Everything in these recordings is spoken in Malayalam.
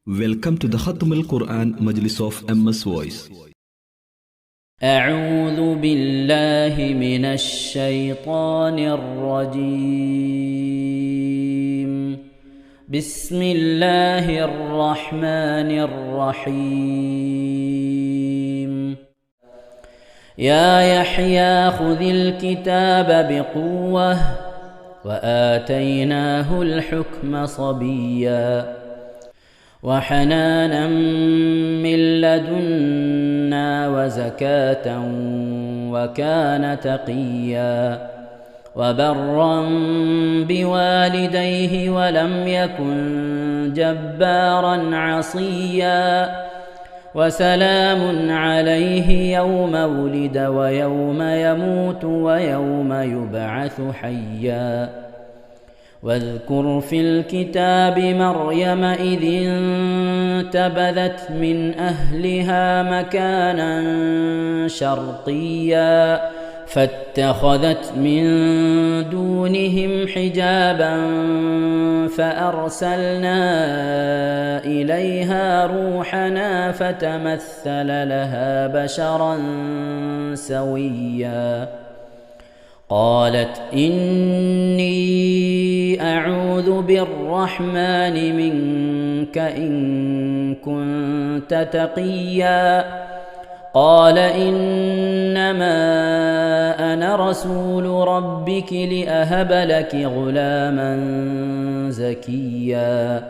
Welcome to the Khatm al-Quran Majlis of MS Voice. أعوذ بالله من الشيطان الرجيم. بسم الله الرحمن الرحيم. يا يحيى خذ الكتاب بقوة وآتيناه الحكم صبيا وحنانا من لدنا وزكاة وكان تقيا وبرا بوالديه ولم يكن جبارا عصيا وسلام عليه يوم ولد ويوم يموت ويوم يبعث حيا واذكر في الكتاب مريم إذ انتبذت من أهلها مكانا شرقيا فاتخذت من دونهم حجابا فأرسلنا إليها روحنا فتمثل لها بشرا سويا قالت إني أعوذ بالرحمن منك إن كنت تقيا قال إنما أنا رسول ربك لأهب لك غلاما زكيا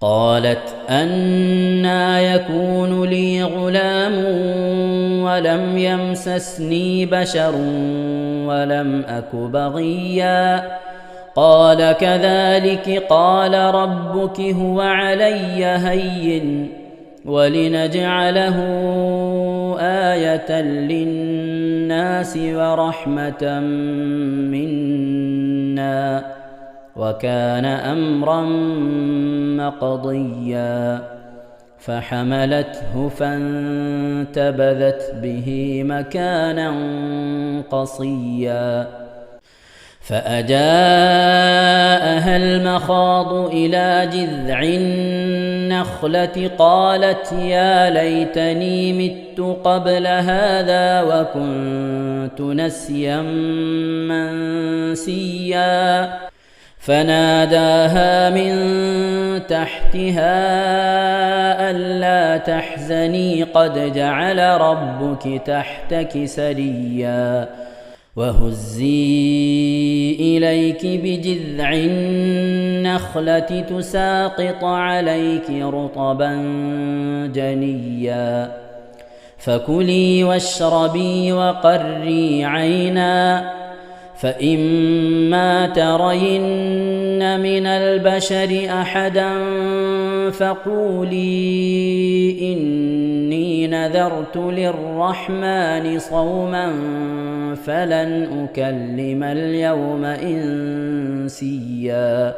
قالت أنى يكون لي غلام ولم يمسسني بشر ولم أك بغيا قال كذلك قال ربك هو علي هين ولنجعله آية للناس ورحمة منا وكان أمرا مقضيا فحملته فانتبذت به مكانا قصيا فأجاءها المخاض إلى جذع النخلة قالت يا ليتني مت قبل هذا وكنت نسيا منسيا فناداها من تحتها ألا تحزني قد جعل ربك تحتك سريا وهزي إليك بجذع النخلة تساقط عليك رطبا جنيا فكلي واشربي وقري عينا فإما ترين من البشر أحدا فقولي إني نذرت للرحمن صوما فلن أكلم اليوم إنسيا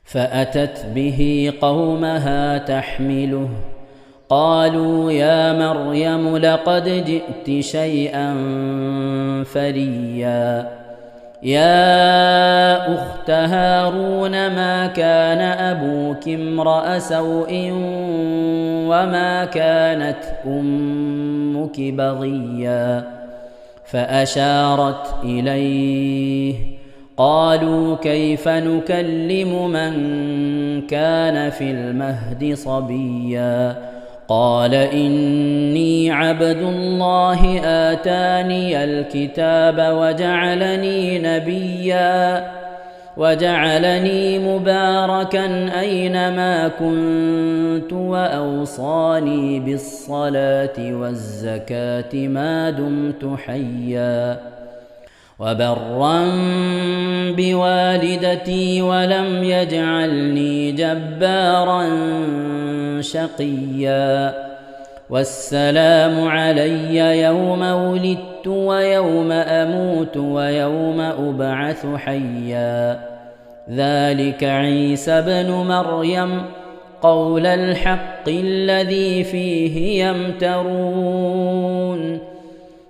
فأتت به قومها تحمله قالوا يا مريم لقد جئت شيئا فريا يا أخت هارون ما كان أبوك امرأ سوء وما كانت أمك بغيا فأشارت إليه قالوا كيف نكلم من كان في المهد صبيا قال إني عبد الله آتاني الكتاب وجعلني نبيا وجعلني مباركا أينما كنت وأوصاني بالصلاة والزكاة ما دمت حيا وبرا بوالدتي ولم يجعلني جبارا شقيا والسلام علي يوم ولدت ويوم أموت ويوم أبعث حيا ذلك عيسى بن مريم قول الحق الذي فيه يمترون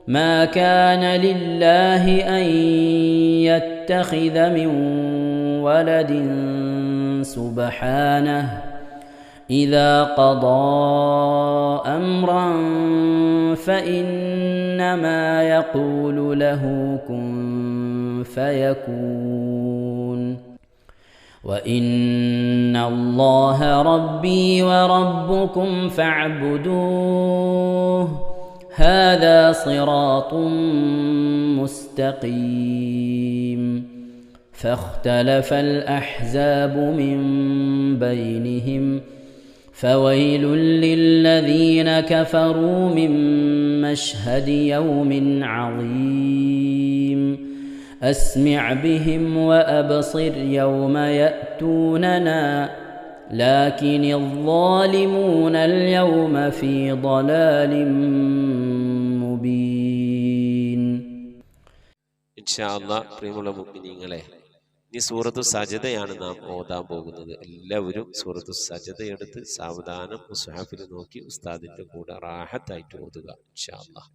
ما كان لله أن يتخذ من ولد سبحانه إذا قضى أمرا فإنما يقول له كن فيكون وإن الله ربي وربكم فاعبدوه هذا صراط مستقيم فاختلف الأحزاب من بينهم فويل للذين كفروا من مشهد يوم عظيم أسمع بهم وأبصر يوم يأتوننا لكن الظالمون اليوم في ضلال مبين إن شاء الله പ്രിയമുള്ള മുഅ്മിനീങ്ങളെ ഇനി സൂറത്തു സജദയാണ് നാം ഓതാൻ പോകുന്നത്. എല്ലാവരും സൂറത്തു സജദ എടുത്ത് സാവധാനം മുസ്ഹഫിൽ നോക്കി ഉസ്താദിന്റെ കൂടെ റാഹത്തായിട്ട് ഓതുക ഇൻഷാ അല്ലാഹ്.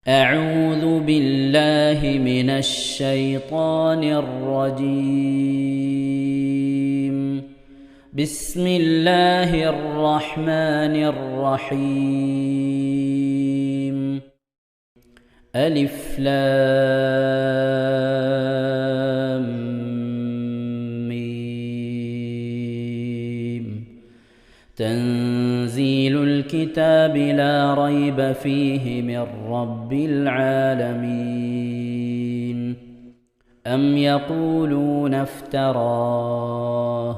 أعوذ بالله من الشيطان الرجيم بسم الله الرحمن الرحيم ألف لام ميم تنزيل الكتاب لا ريب فيه من رب العالمين أم يقولون افتراه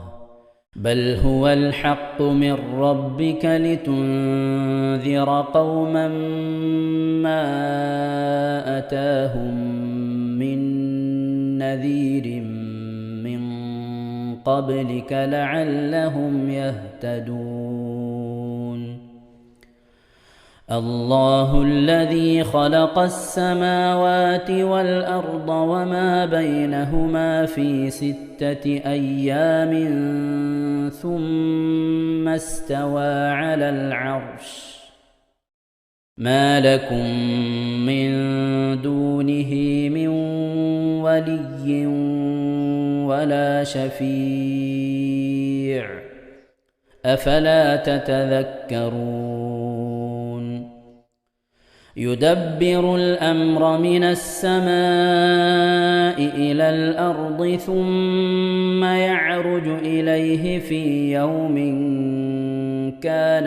بل هو الحق من ربك لتنذر قوما ما أتاهم من نذير من قبلك لعلهم يهتدون الله الذي خلق السماوات والأرض وما بينهما في 6 أيام ثم استوى على العرش ما لكم من دونه من ولي ولا شفيع أفلا تتذكرون يدبر الأمر من السماء إلى الأرض ثم يعرج إليه في يوم كان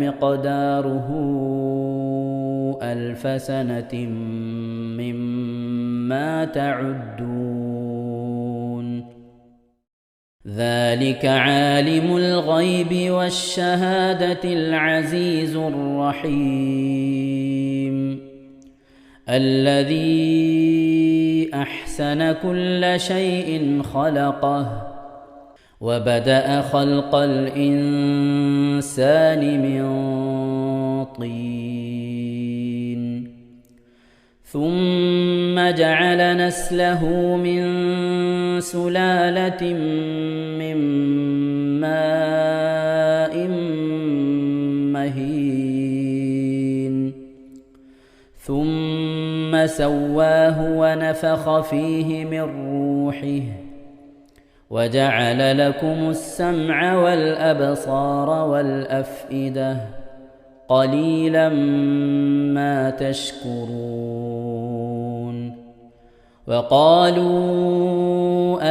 مقداره 1000 سنة مما تعدون ذلك عالم الغيب والشهادة العزيز الرحيم الذي أحسن كل شيء خلقه وبدأ خلق الإنسان من طين ثم جعل نسله من سلالة من ماء مهين ثم سواه ونفخ فيه من روحه وجعل لكم السمع والأبصار والأفئدة قليلا ما تشكرون وقالوا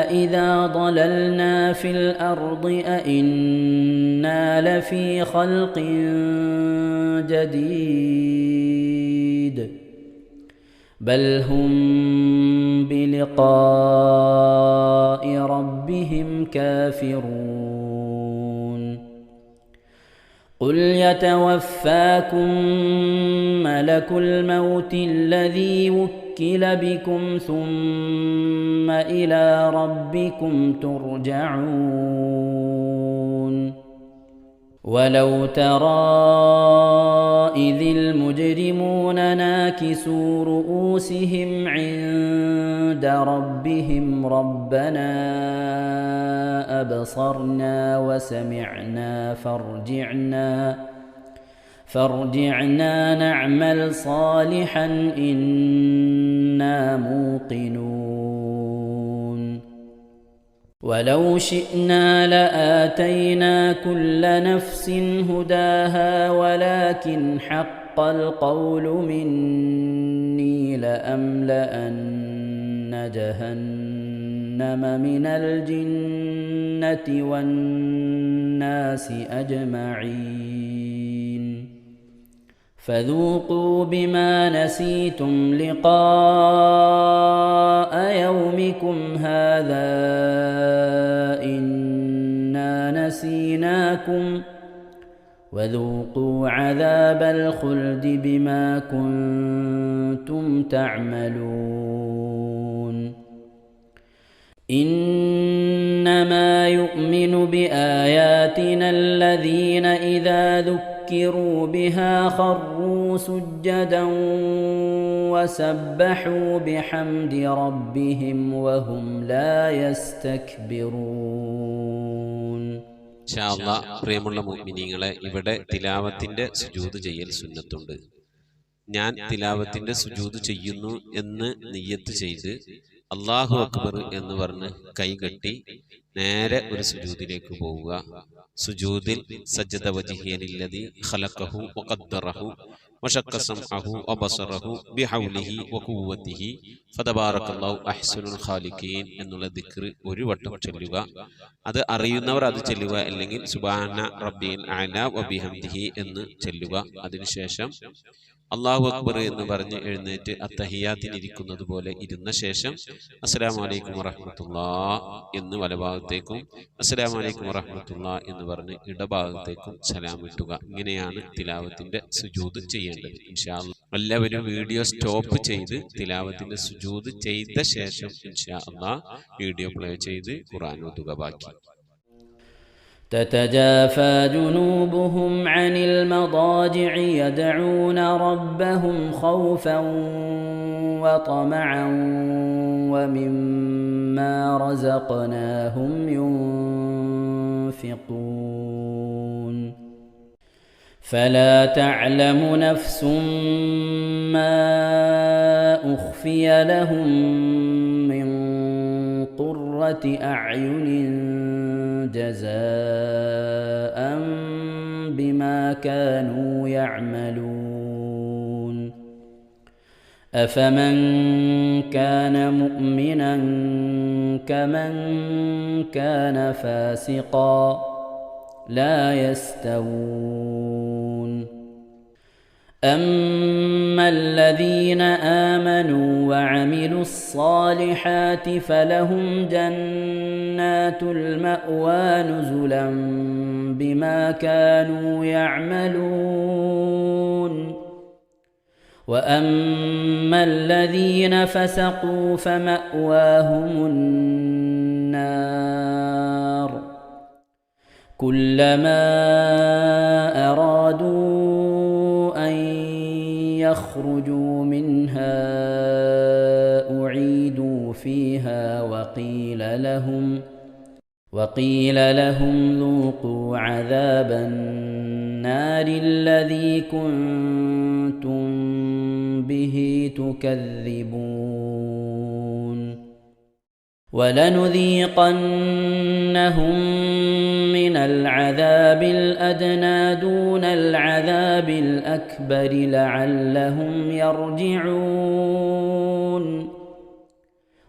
أإذا ضللنا في الأرض أإنا لفي خلق جديد بل هم بلقاء ربهم كافرون قل يتوفاكم ملك الموت الذي وكل بكم ثم إلى ربكم ترجعون ولو ترى إذ المجرمون ناكسوا رؤوسهم عند ربهم ربنا أبصرنا وسمعنا فارجعنا نعمل صالحا إنا موقنون ولو شئنا لآتينا كل نفس هداها ولكن حق القول مني لأملأن جهنم من الجنة والناس أجمعين فذوقوا بما نسيتم لقاء يومكم هذا إنا نسيناكم وذوقوا عذاب الخلد بما كنتم تعملون إنما يؤمن بآياتنا الذين إذا ذكروا بها خروا سجدا وسبحوا بحمد ربهم وهم لا يستكبرون. ഇൻഷാ അല്ലാഹ് പ്രിയമുള്ള മുഅ്മിനീങ്ങളെ, ഇവിടെ തിലാവത്തിന്റെ സുജൂദ് ചെയ്യൽ സുന്നത്തുണ്ട്. ഞാൻ തിലാവത്തിന്റെ സുജൂദ് ചെയ്യുന്നു എന്ന് നിയ്യത്ത് ചെയ്ത് അല്ലാഹു അക്ബർ എന്ന് പറഞ്ഞ് കൈകെട്ടി നേരെ ഒരു സുജൂദിലേക്ക് പോവുക. സുജൂദിൽ സജ്ജദ വജ്ഹിയലില്ലദി ഖലഖഹു വഖദ്ദറഹു വശഖ സമഅഹു വബസറഹു ബിഹൗലിഹി വഖുവ്വതിഹി ഫതബാറകല്ലാഹു അഹ്സനുൽ ഖാലിഖീൻ എന്നുള്ള ദിക്ർ ഒരു വട്ടം ചൊല്ലുക. അത് അറിയുന്നവർ അത് ചൊല്ലുക, അല്ലെങ്കിൽ സുബ്ഹാന റബ്ബിൽ അഅല വബിഹംദിഹി എന്ന് ചൊല്ലുക. അതിനുശേഷം അല്ലാഹു അക്ബർ എന്ന് പറഞ്ഞ് എഴുന്നേറ്റ് അത്തഹിയാത്തിനിരിക്കുന്നത് പോലെ ഇരുന്ന ശേഷം അസ്സലാമു അലൈക്കും വറഹ്മത്തുള്ളാഹ് എന്ന് വലഭാഗത്തേക്കും അസ്സലാമു അലൈക്കും വറഹ്മത്തുള്ളാഹ് എന്ന് പറഞ്ഞ് ഇടഭാഗത്തേക്കും സലാം ഇട്ടുക. ഇങ്ങനെയാണ് തിലാവത്തിന്റെ സുജൂദ് ചെയ്യേണ്ടത്. ഇൻഷാ അല്ലാഹ് എല്ലാവരും വീഡിയോ സ്റ്റോപ്പ് ചെയ്ത് തിലാവത്തിന്റെ സുജൂദ് ചെയ്ത ശേഷം ഇൻഷാ അല്ലാഹ് വീഡിയോ പ്ലേ ചെയ്ത് ഖുർആൻ ഓതുക. ബാക്കി تتجافى جنوبهم عن المضاجع يدعون ربهم خوفا وطمعا ومما رزقناهم ينفقون فلا تعلم نفس ما أخفي لهم من قرة أعين جزاء بما كانوا يعملون أفمن كان مؤمنا كمن كان فاسقا لا يستوون أما الذين آمنوا وعملوا الصالحات فلهم جنات المأوى نزلا بما كانوا يعملون وأما الذين فسقوا فمأواهم النار كلما أرادوا أن يخرجوا منها أعيدوا فيها وقيل لهم ذوقوا عذاب النار الذي كنتم به تكذبون ولنذيقنهم من العذاب الأدنى دون العذاب الأكبر لعلهم يرجعون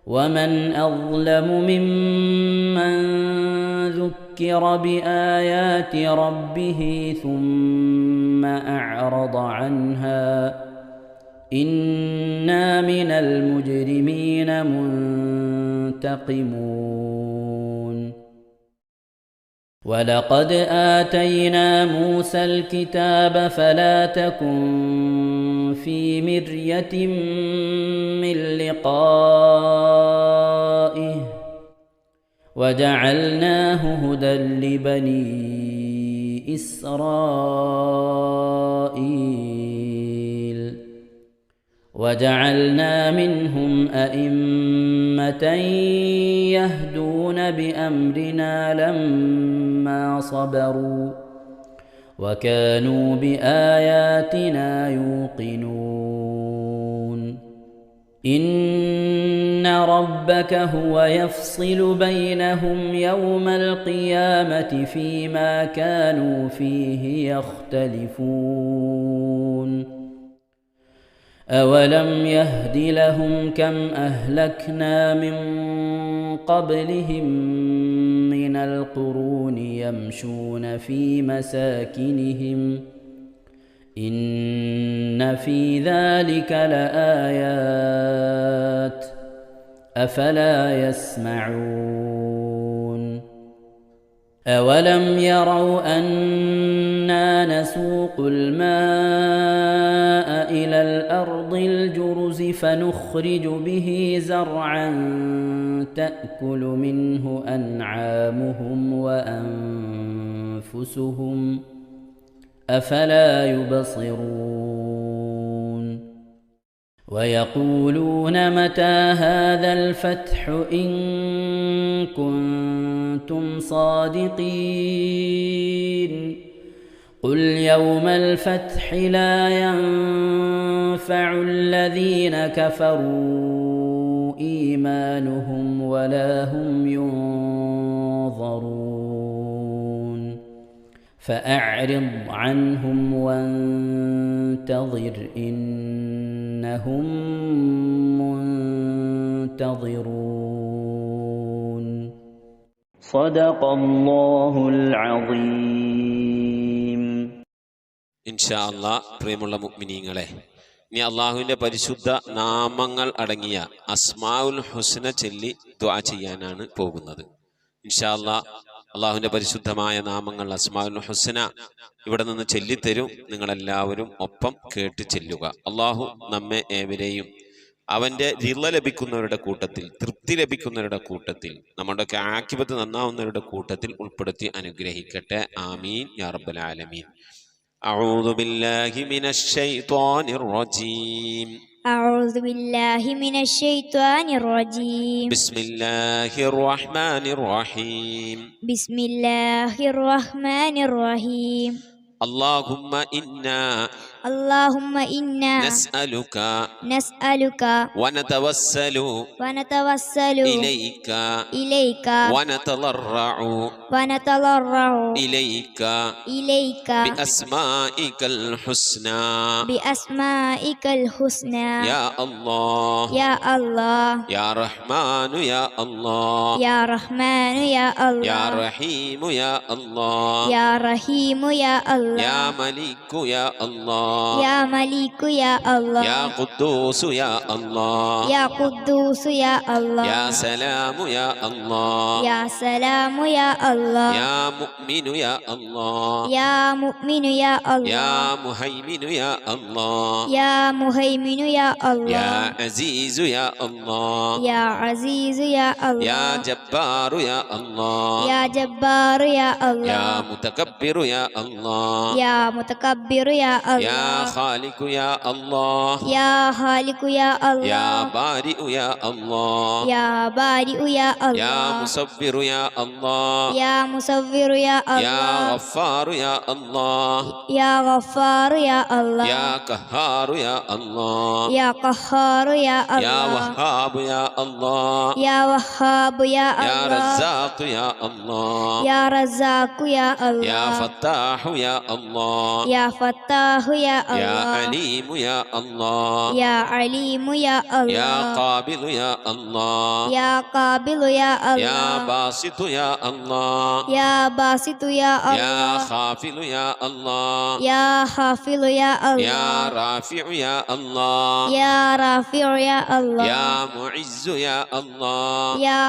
ومن أظلم ممن ذكر بآيات ربه ثم أعرض عنها إنا من المجرمين منتقمون ولقد آتينا موسى الكتاب فلا تكن في مرية من لقائه وجعلناه هدى لبني إسرائيل وجعلنا منهم أئمة يهدون بأمرنا لما صبروا وكانوا بآياتنا يوقنون إن ربك هو يفصل بينهم يوم القيامة فيما كانوا فيه يختلفون أولم يهد لهم كم أهلكنا من قبلهم من القرون يمشون في مساكنهم إن في ذلك لآيات أفلا يسمعون أولم يروا أنا نسوق الماء إلى الأرض الجرز فنخرج به زرعا تأكل منه أنعامهم وأنفسهم أفلا يبصرون ويقولون متى هذا الفتح إن كنتم صادقين قل يوم الفتح لا ينفع الذين كفروا إيمانهم ولا هم ينظرون فأعرض عنهم وانتظر إنهم منتظرون صدق الله العظيم. ഇൻഷാ അല്ലാഹ് പ്രിയമുള്ള മുഅ്മിനീങ്ങളെ, ഇനി അള്ളാഹുവിൻ്റെ പരിശുദ്ധ നാമങ്ങൾ അടങ്ങിയ അസ്മാഉൽ ഹുസ്ന ചൊല്ലി ദുആ ചെയ്യാനാണ് പോകുന്നത്. ഇൻഷാ അല്ലാഹ് അള്ളാഹുവിൻ്റെ പരിശുദ്ധമായ നാമങ്ങൾ അസ്മാഉൽ ഹുസ്ന ഇവിടെ നിന്ന് ചൊല്ലിത്തരും. നിങ്ങളെല്ലാവരും ഒപ്പം കേട്ട് ചെല്ലുക. അള്ളാഹു നമ്മെ ഏവരെയും അവൻ്റെ റിള ലഭിക്കുന്നവരുടെ കൂട്ടത്തിൽ, തൃപ്തി ലഭിക്കുന്നവരുടെ കൂട്ടത്തിൽ, നമ്മുടെയൊക്കെ ആഖിബത്ത് നന്നാവുന്നവരുടെ കൂട്ടത്തിൽ ഉൾപ്പെടുത്തി അനുഗ്രഹിക്കട്ടെ. ആമീൻ യാ റബ്ബൽ ആലമീൻ. أعوذ بالله من الشيطان الرجيم. أعوذ بالله من الشيطان الرجيم. بسم الله الرحمن الرحيم. بسم الله الرحمن الرحيم. اللهم إنا نسألك ونتوسل إليك ونتضرع إليك بأسمائك الحسنى يا الله يا رحمن يا الله يا رحيم يا الله يا ملك يا الله يا قدوس يا الله يا سلام يا الله يا مؤمن يا الله يا مهيمن يا الله يا عزيز يا الله يا جبار يا الله يا متكبر يا الله يا خالق يا الله يا بارئ يا الله يا مصور يا الله يا غفار يا الله يا قهار يا الله يا وهاب يا الله يا رزاق يا الله يا فتاح يا الله يا عليم يا الله يا قابل يا الله يا باسط يا الله يا خافل يا الله يا رافع يا الله يا معز يا الله يا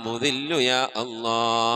مذل يا الله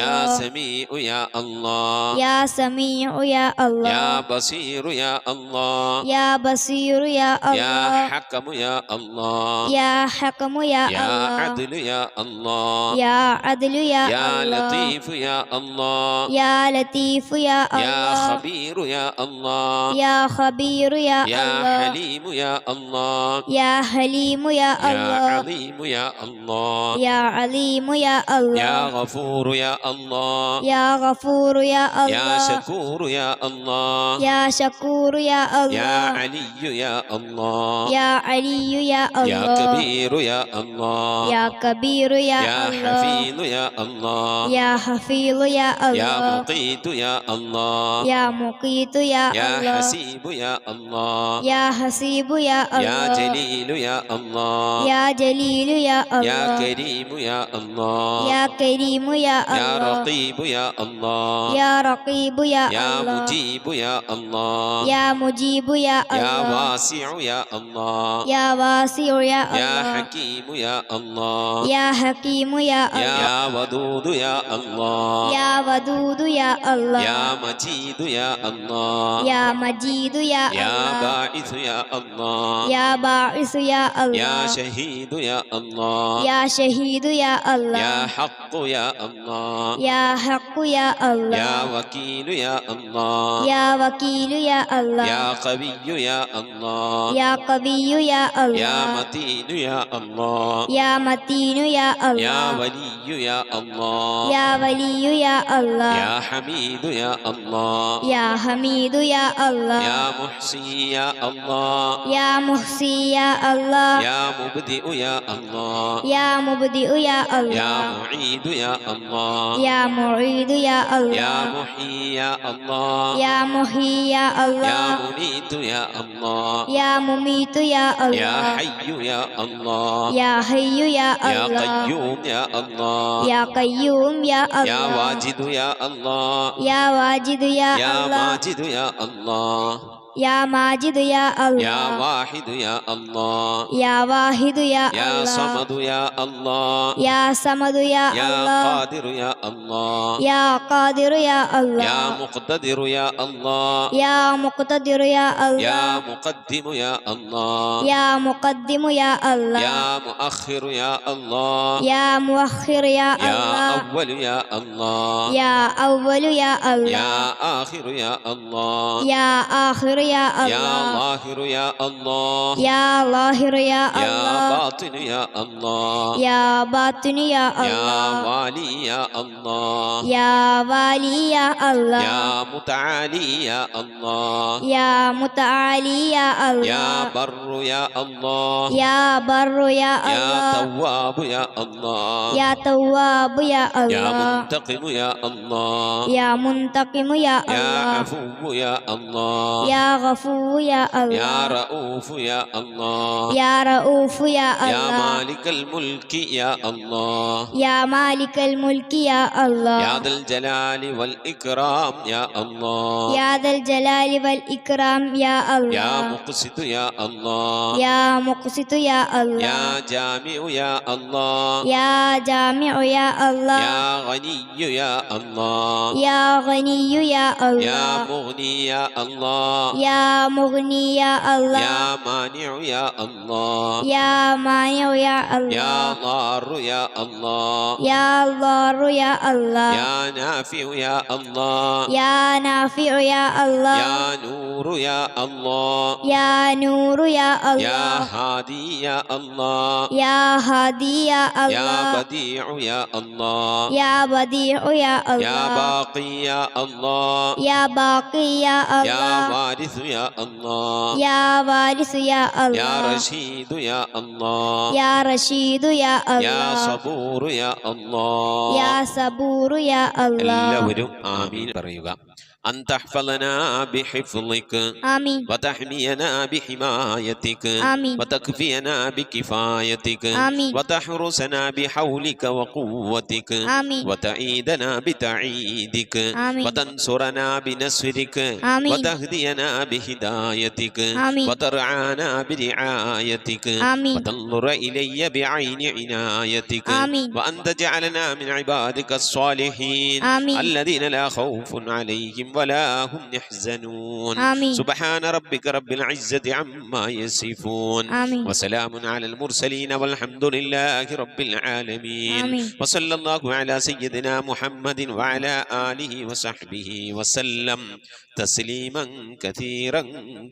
يا سميع يا الله يا يا سميع يا الله يا بصير يا الله يا بصير يا يا الله حكم يا الله يا حكم يا يا الله عدل يا الله يا عدل يا يا الله لطيف يا الله يا لطيف يا يا الله خبير يا الله يا خبير يا يا الله حليم يا الله يا حليم يا يا الله عظيم يا الله يا عليم يا يا الله غفور يا الله يا غفور يا يا الله شكور يا الله يا شكور يا يا الله علي يا الله يا علي يا يا الله كبير يا الله يا كبير يا يا الله حفيظ يا الله يا حفيظ يا يا الله مقيت يا الله يا مقيت يا يا الله حسيب يا الله يا حسيب يا يا الله جليل يا الله يا جليل يا يا الله كريم يا الله يا كريم يا يا الله رقيب يا الله يا رقيب يا يا الله مجيب يا الله يا مجيب يا يا الله واسع يا الله يا واسع يا يا الله حكيم يا الله يا حكيم يا الله يا ودود يا الله يا ودود يا الله يا مجيد يا الله يا مجيد يا يا الله باعث يا الله يا باعث يا يا الله شهيد يا الله يا شهيد يا يا الله حق يا الله يا حق يا الله يا وكيل يا الله يا وكيل يا الله يا قوي يا الله يا قوي يا يا الله متين يا الله يا متين يا يا الله ولي يا الله يا ولي يا الله يا حميد يا الله يا حميد يا الله يا محصي يا الله يا محصي يا الله يا مبدئ يا الله يا مبدئ يا يا الله معيد يا الله يا معيد يا يا الله محيي يا الله يا محيي يا يا الله مميت يا الله يا مميت يا يا الله حي يا الله يا حي يا يا الله قيوم يا الله يا قيوم يا يا الله واجد يا الله يا واجد يا يا الله ماجد يا الله يا ماجد يا يا الله واحد يا الله يا واحد يا يا الله صمد يا الله يا صمد يا يا الله قادر يا الله يا قادر يا الله يا مقتدر يا الله يا مقتدر يا يا الله مقدم يا الله يا مقدم يا الله يا مؤخر يا الله يا مؤخر يا يا الله أول يا الله يا أول يا الله يا آخر يا الله يا آخر يا يا الله ظاهر يا الله يا ظاهر يا يا الله باطن يا الله يا باطن يا يا الله والي يا الله يا والي يا الله يا متعالي يا الله يا متعالي يا يا الله بر يا الله يا بر يا يا الله تواب يا الله يا تواب يا يا الله منتقم يا الله يا منتقم يا يا الله عفو يا الله يا غفور يا يا الله رؤوف يا الله يا رؤوف يا يا الله مالك الملك يا الله يا مالك الملك يا الله يا ذا الجلال والإكرام يا الله يا ذا الجلال والإكرام يا يا الله مقسط يا الله يا مقسط يا الله يا جامع يا الله يا جامع يا الله يا غني يا الله يا غني يا يا الله مغني يا الله يا مغني يا الله يا مانع يا الله يا مانع يا يا الله ضار يا الله يا ضار يا الله يا نافع يا الله يا نافع يا الله يا نور يا الله يا نور يا يا الله هادي يا الله يا هادي يا يا الله بديع يا الله يا بديع يا يا الله باقي يا الله يا باقي يا يا الله وارث يا الله يا وارث يا يا الله رشيد يا الله يا رشيد يا يا الله صبور يا الله يا صبور يا الله എല്ലാവരും ആമീൻ പറയുക. أن تحفظنا بحفظك آمين وتحمينا بحمايتك آمين وتكفينا بكفايتك آمين وتحرسنا بحولك وقوتك آمين وتعيدنا بتعيدك آمين وتنصرنا بنصرك آمين وتهدينا بهدايتك آمين وترعانا برعايتك آمين وتنظر إلي بعين عنايتك آمين وأن تجعلنا من عبادك الصالحين آمين الذين لا خوف عليهم ولا هم يحزنون آمين سبحان ربك رب العزة عما يصفون آمين وسلام على المرسلين والحمد لله رب العالمين آمين وصلى الله على سيدنا محمد وعلى آله وصحبه وسلم تسليما كثيرا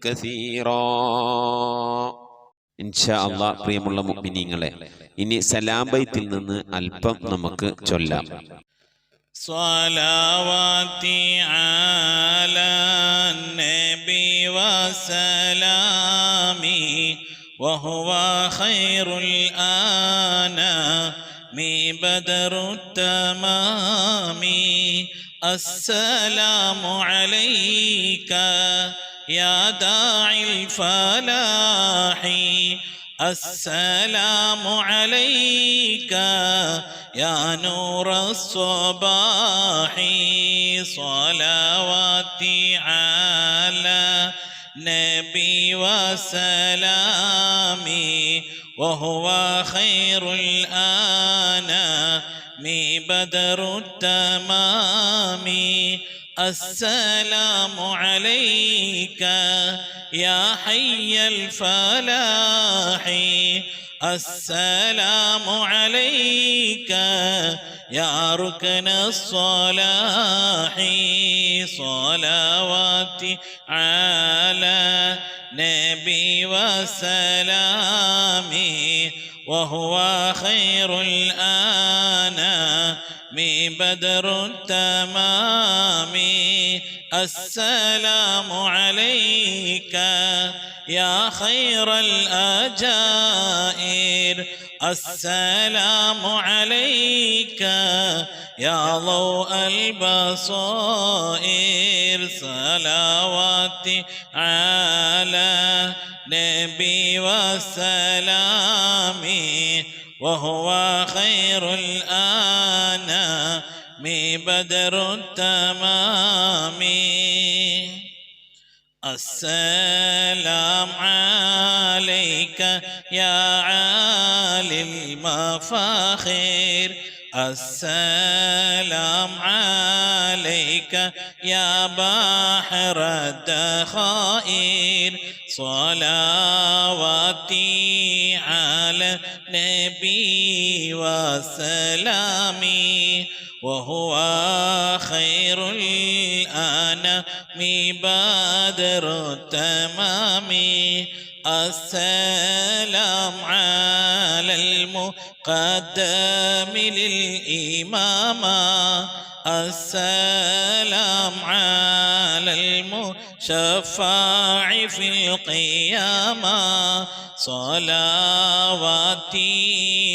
كثيرا ഇൻഷാ അല്ലാഹ്. പ്രിയമുള്ള മുഅ്മിനീങ്ങളെ, ഇനി സലാം ബൈത്തിൽ നിന്ന് അല്പം നമുക്ക് ചൊല്ലാം. صلواتي على النبي وسلامي وهو خير الأنام بدر التمام السلام عليك يا داعي الفلاح السلام عليك يا نور الصباح صلواتي على نبي وسلامي وهو خير الأنام بدر التمام السلام عليك يا حي الفلاح السلام عليك يا ركن الصلاح صلواتي على نبي وسلامي وهو خير الأنام بدر التمام السلام عليك يا خير الأجائر السلام عليك يا ضوء البصائر صلواتي على نبي وسلامي وهو خير الأنام بدر التمام السلام عليك يا عالي المفاخر السلام عليك يا بحر الدخائر صلواتي على النبي وسلامي وهو خير الأنام بدر التمام السلام على المقدم للإمامة السلام على المشفع في القيامة صلواتي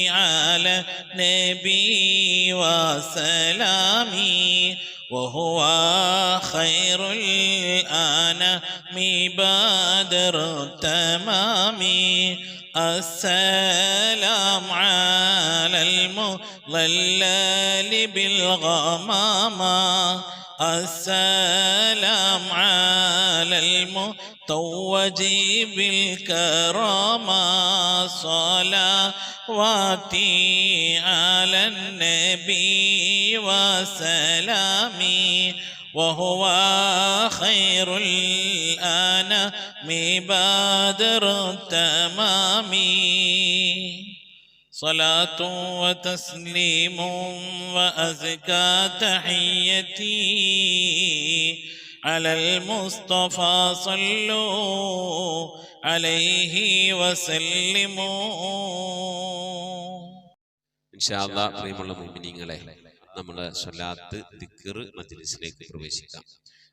على النبي وسلامي وهو خير الأنام بدر التمام السلام على المضلل بالغمامة السلام على المتوج بالكرامة صلواتي على النبي وسلامي وهو خير الأنام بدر التمام صلاة وتسليم وأزكى تحيتي على المصطفى صلوا عليه وسلموا. ഇൻഷാ അല്ലാഹ്. പ്രിയമുള്ള മുഅ്മിനീങ്ങളെ, നമ്മുടെ സ്വലാത്ത് ദിക്ർ മജ്ലിസിലേക്ക് പ്രവേശിക്കാം.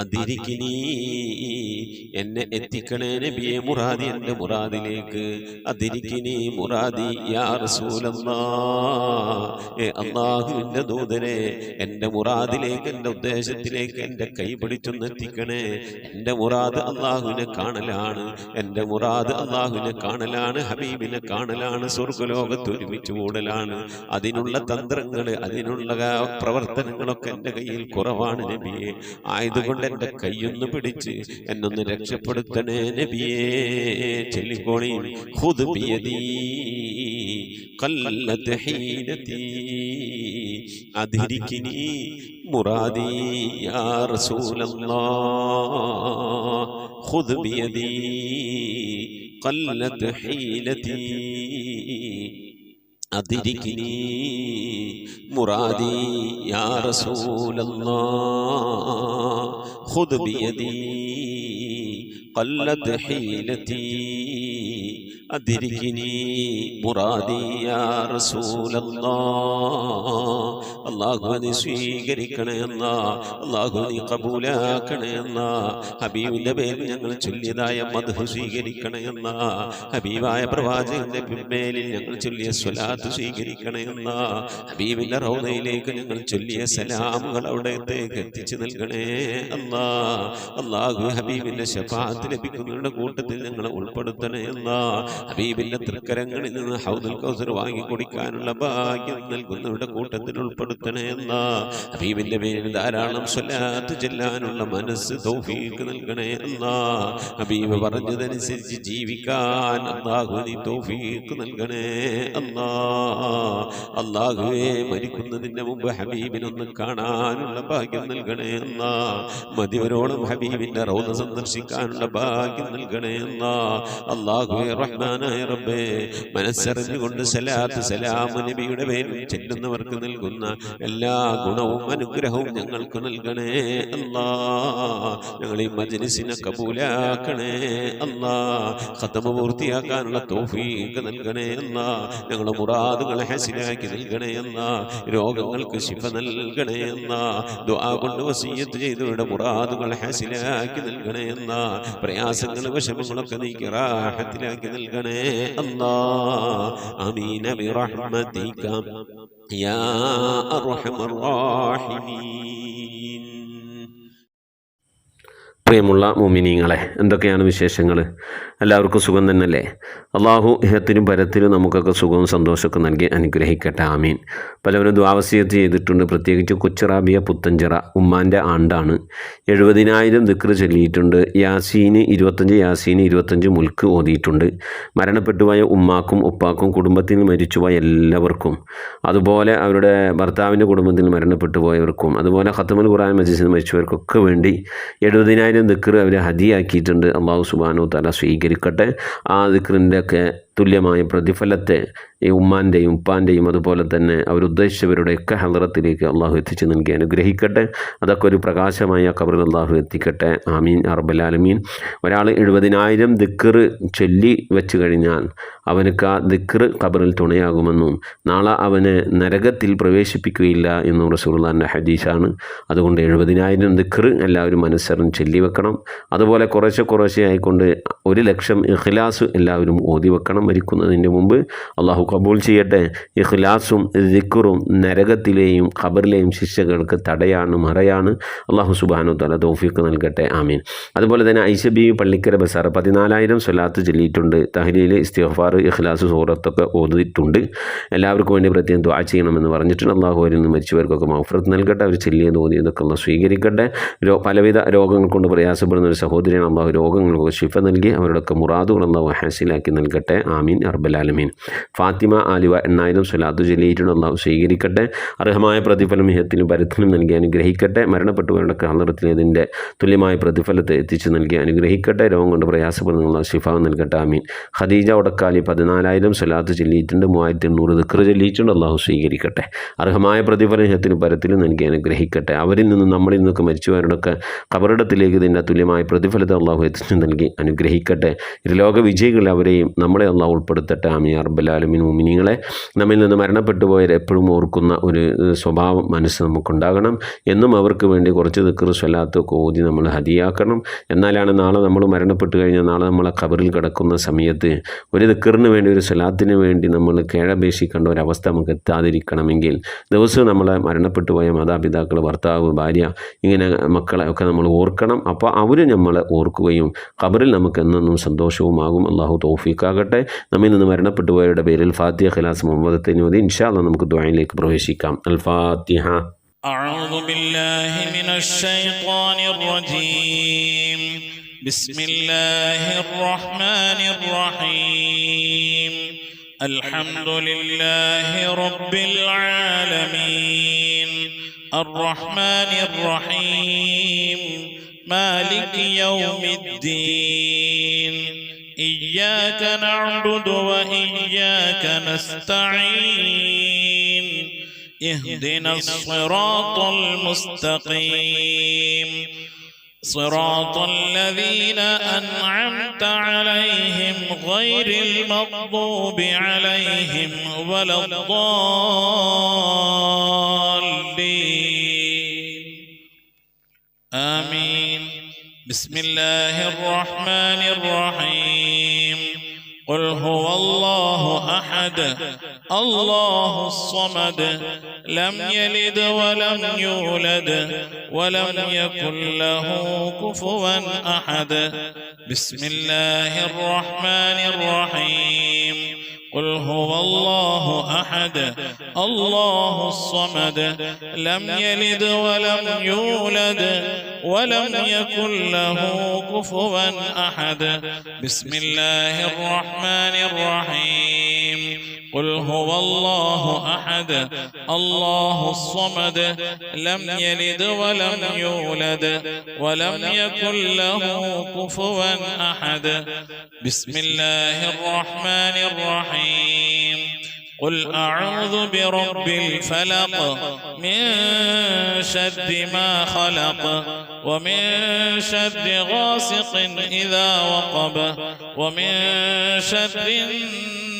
അതിരിക്കിനി എന്നെ എത്തിക്കണേ നബിയെ മുറാദി എൻ്റെ മുറാദിലേക്ക്. അതിരിക്കിനി മുറാദി യാ റസൂലല്ലാഹ്, അല്ലാഹുവിൻ്റെ ദൂതനെ എൻ്റെ മുറാദിലേക്ക്, എൻ്റെ ഉദ്ദേശത്തിലേക്ക് എൻ്റെ കൈ പിടിച്ചൊന്ന് എത്തിക്കണേ. എൻ്റെ മുറാദ് അല്ലാഹുവിനെ കാണലാണ്, എൻ്റെ മുറാദ് അല്ലാഹുവിനെ കാണലാണ്, ഹബീബിനെ കാണലാണ്, സ്വർഗ്ഗലോകത്ത് ഒരുമിച്ച് കൂടലാണ്. അതിനുള്ള തന്ത്രങ്ങൾ, അതിനുള്ള പ്രവർത്തനങ്ങളൊക്കെ എൻ്റെ കയ്യിൽ കുറവാണ് നബിയെ. ആയതുകൊണ്ട് എൻ്റെ കൈയൊന്ന് പിടിച്ച് എന്നൊന്ന് രക്ഷപ്പെടുത്തണേ നബിയേ. ചൊല്ലിക്കോളി, ഖുദ് ബിയദീ ഖല്ലത് ഹീനതീ അദ്രികിനി മുറാദി യാ റസൂലല്ലാഹ്. ഖുദ് ബിയദീ ഖല്ലത് ഹീനതീ അദ്രികിനി മുറാദി യാ റസൂലല്ലാഹ്. ഖുദ് ബിയദീ ഖല്ലത് ഹീലതീ അദ്രികിനി മുറാദി യാ റസൂലല്ലാഹ്. അല്ലാഹു നീ സ്വീകരിക്കണേ അല്ലാ, അല്ലാഹു നീ കബൂലാക്കണേ അല്ലാ. ഹബീബിന്റെ പേരിൽ ഞങ്ങൾ ചൊല്ലിയതായ മദ്ഹ് സ്വീകരിക്കണേ അല്ലാ. ഹബീബായ പ്രവാചകന്റെ മേലിൽ ഞങ്ങൾ ചൊല്ലിയ സ്വലാത്ത് സ്വീകരിക്കണേ അല്ലാ. ഹബീബിന്റെ റൗദയിലേക്ക് ഞങ്ങൾ ചൊല്ലിയ സലാമുകൾ അവിടത്തേക്ക് എത്തിച്ചു നൽകണേ അല്ലാ. അല്ലാഹു ഹബീബിന്റെ ശഫാഅത്ത് ലഭിക്കുന്നവരുടെ കൂട്ടത്തിൽ ഞങ്ങളെ ഉൾപ്പെടുത്തണേ അല്ലാ. ഹബീബിന്റെ തൃക്കരങ്ങളിൽ നിന്ന് ഹൗദുൽ കൗസർ വാങ്ങി കുടിക്കാനുള്ള ഭാഗ്യം നൽകുന്നവരുടെ കൂട്ടത്തിൽ ഉൾപ്പെടുത്തണേ അല്ലാ. ഹബീബിന്റെ പേരിൽ ധാരാളം സ്വലാത്ത് ചെല്ലാനുള്ള മനസ്സ് തൗഫീഖ് നൽകണേ അല്ലാ. ഹബീബ് പറഞ്ഞതനുസരിച്ച് ജീവിക്കാൻ അല്ലാഹു നീ തൗഫീഖ് നൽകണേ അല്ലാ. അല്ലാഹുവേ, മരിക്കുന്നതിന്റെ മുമ്പ് ഹബീബിനൊന്ന് കാണാനുള്ള ഭാഗ്യം നൽകണേ അല്ലാ. മതിവരോളം ഹബീബിന്റെ റൗദ സന്ദർശിക്കാനുള്ള ഭാഗ്യം നൽകണേ അല്ലാ. അല്ലാഹുവേ റഹ്മാനായ റബ്ബേ, മനസ്സറിഞ്ഞുകൊണ്ട് സലാത്ത് സലാം നബിയുടെ പേരിൽ ചെല്ലുന്നവർക്ക് നൽകുന്ന എല്ലാ ഗുണവും അനുഗ്രഹവും ഞങ്ങൾക്ക് നൽകണേ അല്ലാ. ഞങ്ങൾ ഈ മജ്ലിസിനെ കബൂലാക്കണേ അല്ലാ. ഖത്മ പൂർത്തിയാക്കാനുള്ള തൗഫീഖ് നൽകണേ അല്ലാ. ഞങ്ങളുടെ മുറാദുകളെ ഹസിലാക്കി നൽകണേ അല്ലാ. രോഗങ്ങൾക്ക് ശിഫ നൽകണേ അല്ലാ. ദുആ കൊണ്ട് വസിയ്യത്ത് ചെയ്തവരുടെ മുറാദുകൾ ഹസിലാക്കി നൽകണേ അല്ലാ. പ്രയാസങ്ങൾ വിഷമങ്ങളൊക്കെ നീക്കി റാഹത്തിലാക്കി നൽകണേ അല്ലാ. ആമീൻ ബിറഹ്മതിക യാ അർഹമർ റഹീമീൻ. പ്രിയമുള്ള മുഅ്മിനീങ്ങളെ, എന്തൊക്കെയാണ് വിശേഷങ്ങൾ? എല്ലാവർക്കും സുഖം തന്നെയല്ലേ? അള്ളാഹു ഇഹത്തിനും പരത്തിലും നമുക്കൊക്കെ സുഖവും സന്തോഷമൊക്കെ നൽകി അനുഗ്രഹിക്കട്ടെ. ആമീൻ. പലവരും ദുആവസിയത്ത് ചെയ്തിട്ടുണ്ട്. പ്രത്യേകിച്ച് കൊച്ചുറാബിയ പുത്തഞ്ചിറ ഉമ്മാൻ്റെ ആണ്ടാണ്. 70,000 ദിക്ർ ചൊല്ലിയിട്ടുണ്ട്. യാസീന് 25 മുൽക്ക് ഓതിയിട്ടുണ്ട്. മരണപ്പെട്ടുപോയ ഉമ്മാക്കും ഉപ്പാക്കും കുടുംബത്തിൽ മരിച്ചുപോയ എല്ലാവർക്കും, അതുപോലെ അവരുടെ ഭർത്താവിൻ്റെ കുടുംബത്തിൽ മരണപ്പെട്ടു പോയവർക്കും, അതുപോലെ ഖത്മുൽ ഖുർആൻ മജ്ലിസിൽ മരിച്ചവർക്കൊക്കെ വേണ്ടി 70,000 ദിക്ർ അവർ ഹദിയാക്കിയിട്ടുണ്ട്. അല്ലാഹു സുബ്ഹാനഹു വ തആല സ്വീകരിക്കട്ടെ. ആ ദിക്റിൻ്റെ ഒക്കെ തുല്യമായ പ്രതിഫലത്തെ ഈ ഉമ്മാൻ്റെയും ഉപ്പാൻ്റെയും അതുപോലെ തന്നെ അവരുദ്ദേശിച്ചവരുടെയൊക്കെ ഹളറത്തിലേക്ക് അള്ളാഹു എത്തിച്ച് നൽകി അനുഗ്രഹിക്കട്ടെ. അതൊക്കെ ഒരു പ്രകാശമായ ഖബറിൽ അള്ളാഹു എത്തിക്കട്ടെ. ആമീൻ റബ്ബൽ ആലമീൻ. ഒരാൾ 70,000 ദിക്ർ ചൊല്ലി വെച്ച് കഴിഞ്ഞാൽ അവനക്ക് ആ ദിക്ർ ഖബറിൽ തുണയാകുമെന്നും നാളെ അവനെ നരകത്തിൽ പ്രവേശിപ്പിക്കുകയില്ല എന്നും റസൂലുള്ളാഹിൻ്റെ ഹദീസാണ്. അതുകൊണ്ട് 70,000 ദിക്ർ എല്ലാവരും മനസ്സറിഞ്ഞ് ചൊല്ലി വെക്കണം. അതുപോലെ കുറേശ്ശെ ആയിക്കൊണ്ട് 1,00,000 ഇഖ്ലാസ് എല്ലാവരും ഓതി വെക്കണം മരിക്കുന്നതിന് മുമ്പ്. അള്ളാഹു കബൂൽ ചെയ്യട്ടെ. ഇഖ്ലാസും ദിക്റും നരകത്തിലെയും ഖബറിലെയും ശിക്ഷകൾക്ക് തടയാണ്, മറയാണ്. അള്ളാഹു സുബ്ഹാനഹു വ തആല തൗഫീഖ് നൽകട്ടെ. ആമീൻ. അതുപോലെ തന്നെ ഐഷ ബീവി പള്ളിക്കര ബസാർ 14,000 സ്വലാത്ത് ചൊല്ലിയിട്ടുണ്ട്. തഹ്ലീൽ, ഇസ്തിഗ്ഫാർ, ഇഖ്ലാസ് സൂറത്തൊക്കെ ഓതിയിട്ടുണ്ട്. എല്ലാവർക്കും വേണ്ടി പ്രത്യേകം ദുആ ചെയ്യണമെന്ന് പറഞ്ഞിട്ടുണ്ട്. അള്ളാഹു അവരിൽ നിന്ന് മരിച്ചവർക്കൊക്കെ മഗ്ഫിറത്ത് നൽകട്ടെ. അവർ ചൊല്ലിയത് ഓതിയതൊക്കെ അള്ളാഹു സ്വീകരിക്കട്ടെ. പലവിധ രോഗങ്ങൾ കൊണ്ട് പ്രയാസപ്പെടുന്ന ഒരു സഹോദരിയാണ്. അള്ളാഹു രോഗങ്ങൾക്ക് ശിഫ നൽകി അവരുടെയൊക്കെ മുറാദുകൾ അള്ളാഹു ഹാസിലാക്കി നൽകട്ടെ. ആമീൻ റബ്ബൽ ആലമീൻ. ഫാത്തിമ ആലിവ 8,000 സ്വലാത്ത് ചൊല്ലിയിട്ടുണ്ട്. അള്ളാഹു സ്വീകരിക്കട്ടെ. അർഹമായ പ്രതിഫലം ഇഹത്തിനും പരത്തിനും നൽകി അനുഗ്രഹിക്കട്ടെ. മരണപ്പെട്ടവരുടെ ഹളറത്തിലേതിൻ്റെ തുല്യമായ പ്രതിഫലത്തെ എത്തിച്ച് നൽകി അനുഗ്രഹിക്കട്ടെ. രോഗം കൊണ്ട് പ്രയാസപ്പെടുന്ന ശിഫ നൽകട്ടെ. ആമീൻ. ഖദീജ ഉടക്കാലി 14,000 സ്വലാത്ത് ചൊല്ലിയിട്ടുണ്ട്. 3,800 ദിക്ർ ചൊല്ലിയിട്ടുണ്ട്. അള്ളാഹു സ്വീകരിക്കട്ടെ. അർഹമായ പ്രതിഫലം ഇഹത്തിനും പരത്തിലും നൽകി അനുഗ്രഹിക്കട്ടെ. അവരിൽ നിന്നും നമ്മളിൽ നിന്നൊക്കെ മരിച്ചുവരുടെയൊക്കെ ഖബറിടത്തിലേക്ക് ഇതിൻ്റെ തുല്യമായ പ്രതിഫലത്തെ അള്ളാഹു എത്തിച്ച് നൽകി അനുഗ്രഹിക്കട്ടെ. ഇരുലോക വിജയികൾ അവരെയും നമ്മളെ അള്ളാഹു ഉൾപ്പെടുത്തട്ടെ. ആമീൻ യാ റബ്ബൽ ആലമീൻ. മുഅ്മിനീങ്ങളെ, നമ്മിൽ നിന്ന് മരണപ്പെട്ടു പോയവരെ എപ്പോഴും ഓർക്കുന്ന ഒരു സ്വഭാവം മനസ്സ് നമുക്കുണ്ടാകണം. എന്നും അവർക്ക് വേണ്ടി കുറച്ച് ദിക്ർ സ്വലാത്തൊക്കെ ഓതി നമ്മൾ ഹദിയാക്കണം. എന്നാലാണ് നാളെ നമ്മൾ മരണപ്പെട്ട് കഴിഞ്ഞാൽ നാളെ നമ്മളെ ഖബറിൽ കിടക്കുന്ന സമയത്ത് ഒരു ദിക്റിന് വേണ്ടി ഒരു സ്വലാത്തിന് വേണ്ടി നമ്മൾ കേഴപേക്ഷിക്കേണ്ട ഒരവസ്ഥ നമുക്ക് എത്താതിരിക്കണമെങ്കിൽ ദിവസവും നമ്മളെ മരണപ്പെട്ടു പോയ മാതാപിതാക്കൾ, ഭർത്താവ്, ഭാര്യ, ഇങ്ങനെ മക്കളെ ഒക്കെ നമ്മൾ ഓർക്കണം. അപ്പോൾ അവർ നമ്മളെ ഓർക്കുകയും ഖബറിൽ നമുക്ക് എന്നും സന്തോഷവുമാകും. അള്ളാഹു തൗഫീഖാകട്ടെ. നമ്മിൽ നിന്ന് മരണപ്പെട്ടു പോയവരുടെ പേരിൽ ഫാത്തിഹ, ഖിലാസ്, മുഹമ്മദ് ഓതി ഇൻഷാ അല്ലാഹ് നമുക്ക് ദുആയിലേക്ക് പ്രവേശിക്കാം. അൽ ഫാത്തിഹ. أعوذ بالله من الشيطان الرجيم. بسم الله الرحمن الرحيم. الحمد لله رب العالمين الرحمن الرحيم مالك يوم الدين إياك نعبد وإياك نستعين اهدنا الصراط المستقيم صراط الذين أنعمت عليهم غير المغضوب عليهم ولا الضالين آمين. بسم الله الرحمن الرحيم. قل هو الله أحد الله الصمد لم يلد ولم يولد ولم يكن له كفوا أحد. بسم الله الرحمن الرحيم. قل هو الله أحد الله الصمد لم يلد ولم يولد ولم يكن له كفوا أحد. بسم الله الرحمن الرحيم. قل هو الله أحد الله الصمد لم يلد ولم يولد ولم يكن له كفوا أحد. بسم الله الرحمن الرحيم. قل أعوذ برب الفلق من شر ما خلق ومن شر غاسق إذا وقب ومن شر